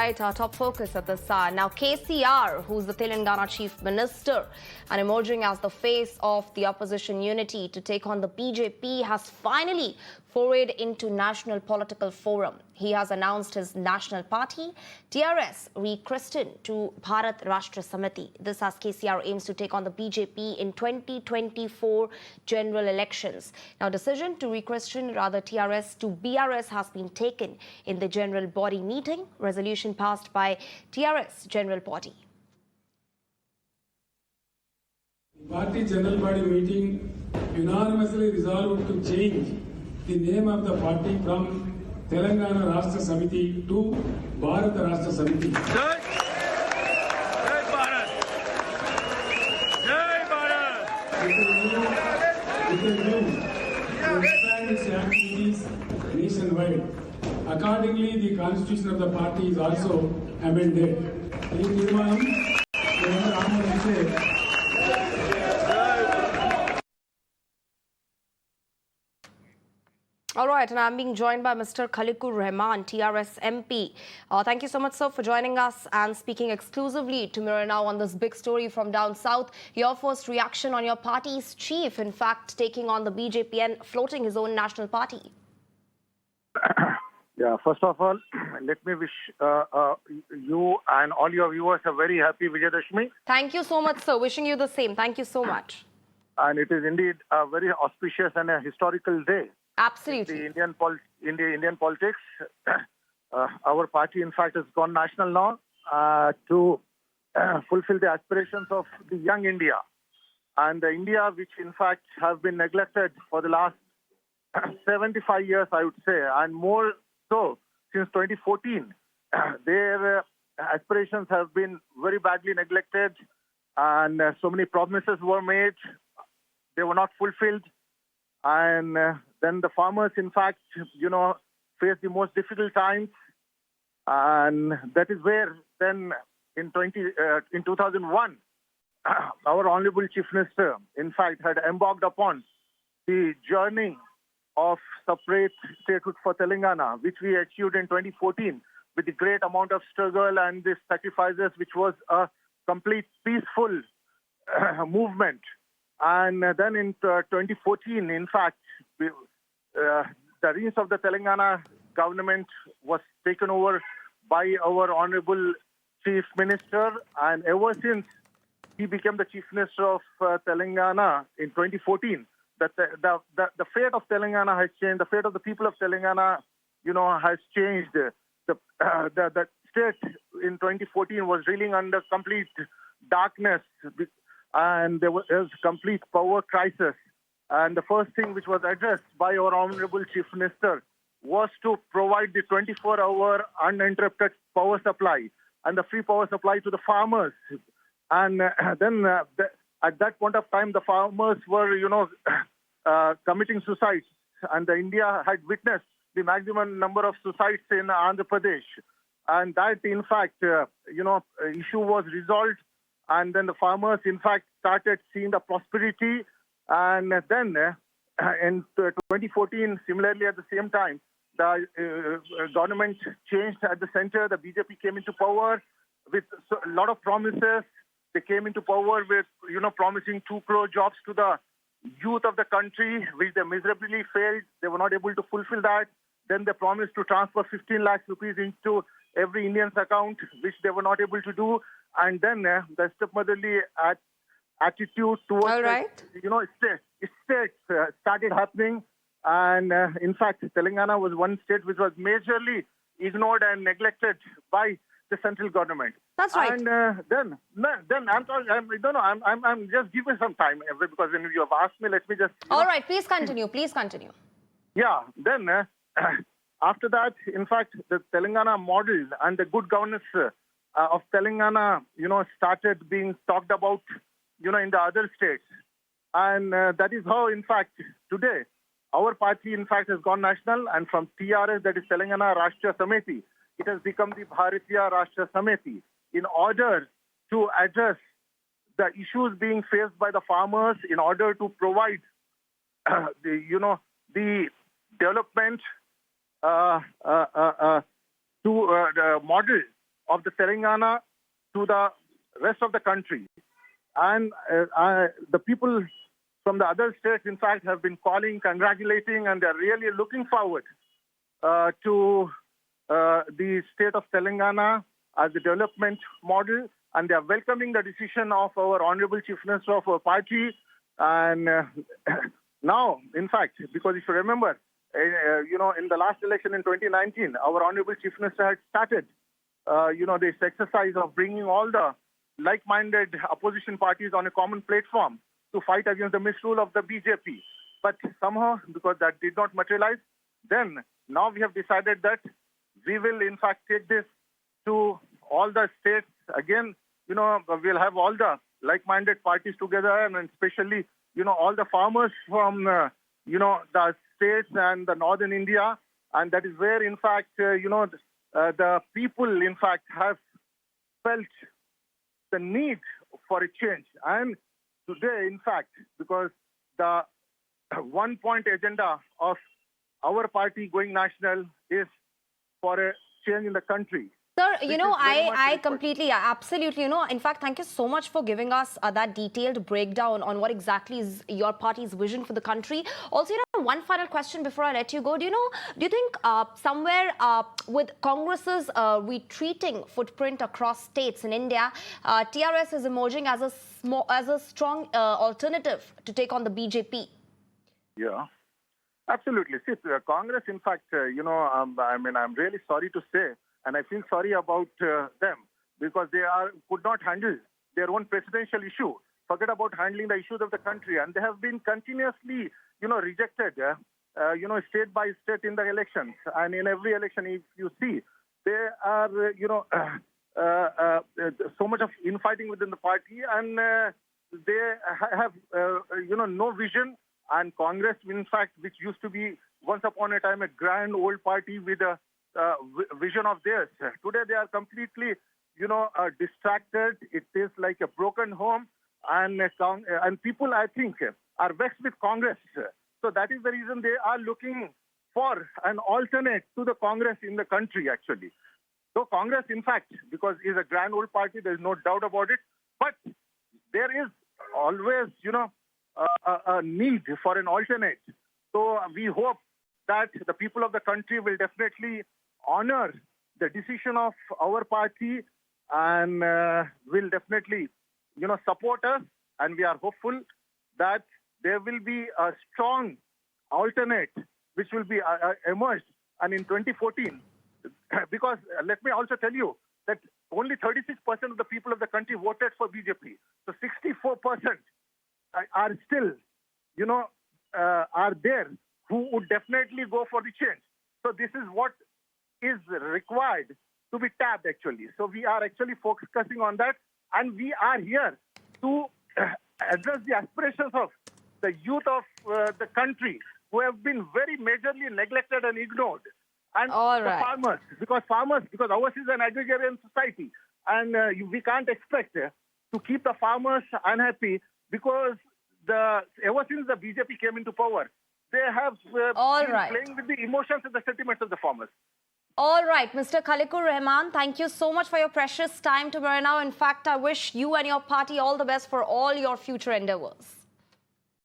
right, our top focus at this hour. Now, KCR, who's the Telangana Chief Minister and emerging as the face of the opposition unity to take on the BJP, has finally forayed into national political forum. He has announced his national party, TRS, rechristened to Bharat Rashtriya Samithi. This as KCR aims to take on the BJP in 2024 general elections. Now, decision to rechristen rather TRS to BRS has been taken in the general body meeting, resolution passed by TRS general body. Party general body meeting unanimously resolved to change the name of the party from Telangana Rashtriya Samithi to Bharat Rashtriya Samithi. Jai Bharat! Jai Bharat! With a view to expand its activities nationwide. Accordingly, the constitution of the party is also amended. In Nirmanam, All right, and I'm being joined by Mr. Khalikur Rahman, TRS MP. Thank you so much, sir, for joining us and speaking exclusively to Mirror Now on this big story from down south. Your first reaction on your party's chief, in fact, taking on the BJP and floating his own national party. Yeah, first of all, let me wish you and all your viewers a very happy Vijayadashmi. Thank you so much, sir. Wishing you the same. Thank you so much. And it is indeed a very auspicious and a historical day. Absolutely. In the Indian politics, our party, in fact, has gone national now to fulfill the aspirations of the young India. And the India, which, in fact, have been neglected for the last 75 years, I would say, and more so since 2014. Their aspirations have been very badly neglected, and so many promises were made. They were not fulfilled. And then the farmers, in fact, face the most difficult times. And that is where then in 2001, our Honorable Chief Minister, in fact, had embarked upon the journey of separate statehood for Telangana, which we achieved in 2014 with the great amount of struggle and the sacrifices, which was a complete peaceful movement. And then in 2014, in fact, the reins of the Telangana government was taken over by our Honorable Chief Minister. And ever since he became the Chief Minister of Telangana in 2014, the fate of Telangana has changed. The fate of the people of Telangana, has changed. The state in 2014 was reeling under complete darkness. And there was a complete power crisis. And the first thing which was addressed by our Honorable Chief Minister was to provide the 24-hour uninterrupted power supply and the free power supply to the farmers. And then at that point of time, the farmers were, committing suicides. And India had witnessed the maximum number of suicides in Andhra Pradesh. And that, in fact, issue was resolved. And then the farmers, in fact, started seeing the prosperity. And then in 2014, similarly at the same time, the government changed at the center. The BJP came into power with a lot of promises. They came into power with, promising 2 crore jobs to the youth of the country, which they miserably failed. They were not able to fulfill that. Then they promised to transfer 15 lakhs rupees into every Indian's account, which they were not able to do. And then the stepmotherly attitude towards states started happening. And in fact, Telangana was one state which was majorly ignored and neglected by the central government. That's right. And then I'm just giving some time because when you have asked me, let me just. All right, please continue. Please continue. Yeah. Then after that, in fact, the Telangana model and the good governance of Telangana, started being talked about, in the other states. And that is how, in fact, today, our party, in fact, has gone national. And from TRS, that is Telangana Rashtriya Samithi, it has become the Bharatiya Rashtriya Samithi in order to address the issues being faced by the farmers, in order to provide, the development to the model of the Telangana to the rest of the country. And the people from the other states, in fact, have been calling, congratulating, and they're really looking forward to the state of Telangana as the development model. And they are welcoming the decision of our Honorable Chief Minister of our party. And now, in fact, because if you remember, in the last election in 2019, our Honorable Chief Minister had started, this exercise of bringing all the like-minded opposition parties on a common platform to fight against the misrule of the BJP. But somehow, because that did not materialize, then now we have decided that we will, in fact, take this to all the states. Again, we'll have all the like-minded parties together, and especially, all the farmers from, the states and the northern India. And that is where, in fact, the people, in fact, have felt the need for a change. And today, in fact, because the one-point agenda of our party going national is for a change in the country. Sir, I completely, absolutely, in fact, thank you so much for giving us that detailed breakdown on what exactly is your party's vision for the country. Also, one final question before I let you go. Do you think somewhere with Congress's retreating footprint across states in India, TRS is emerging as a strong alternative to take on the BJP? Yeah, absolutely. See, Congress, in fact, I'm really sorry to say, and I feel sorry about them because they could not handle their own presidential issue. Forget about handling the issues of the country. And they have been continuously, rejected, state by state in the elections. And in every election, if you see, there are, so much of infighting within the party. And they have, no vision. And Congress, in fact, which used to be once upon a time a grand old party with a vision of theirs. Today they are completely, distracted. It is like a broken home, and people, I think, are vexed with Congress. So that is the reason they are looking for an alternate to the Congress in the country, actually. So Congress, in fact, because is a grand old party, there is no doubt about it. But there is always, a need for an alternate. So we hope that the people of the country will definitely honor the decision of our party and will definitely, support us. And we are hopeful that there will be a strong alternate which will be emerged. And in 2014, because let me also tell you that only 36% of the people of the country voted for BJP. So 64% are still, are there who would definitely go for the change. So this is what is required to be tapped, actually. So we are actually focusing on that. And we are here to address the aspirations of the youth of the country who have been very majorly neglected and ignored. And the farmers, because ours is an agrarian society. And we can't expect to keep the farmers unhappy because ever since the BJP came into power, they have been playing with the emotions and the sentiments of the farmers. All right, Mr. Khalikur Rahman, thank you so much for your precious time to now. In fact, I wish you and your party all the best for all your future endeavors.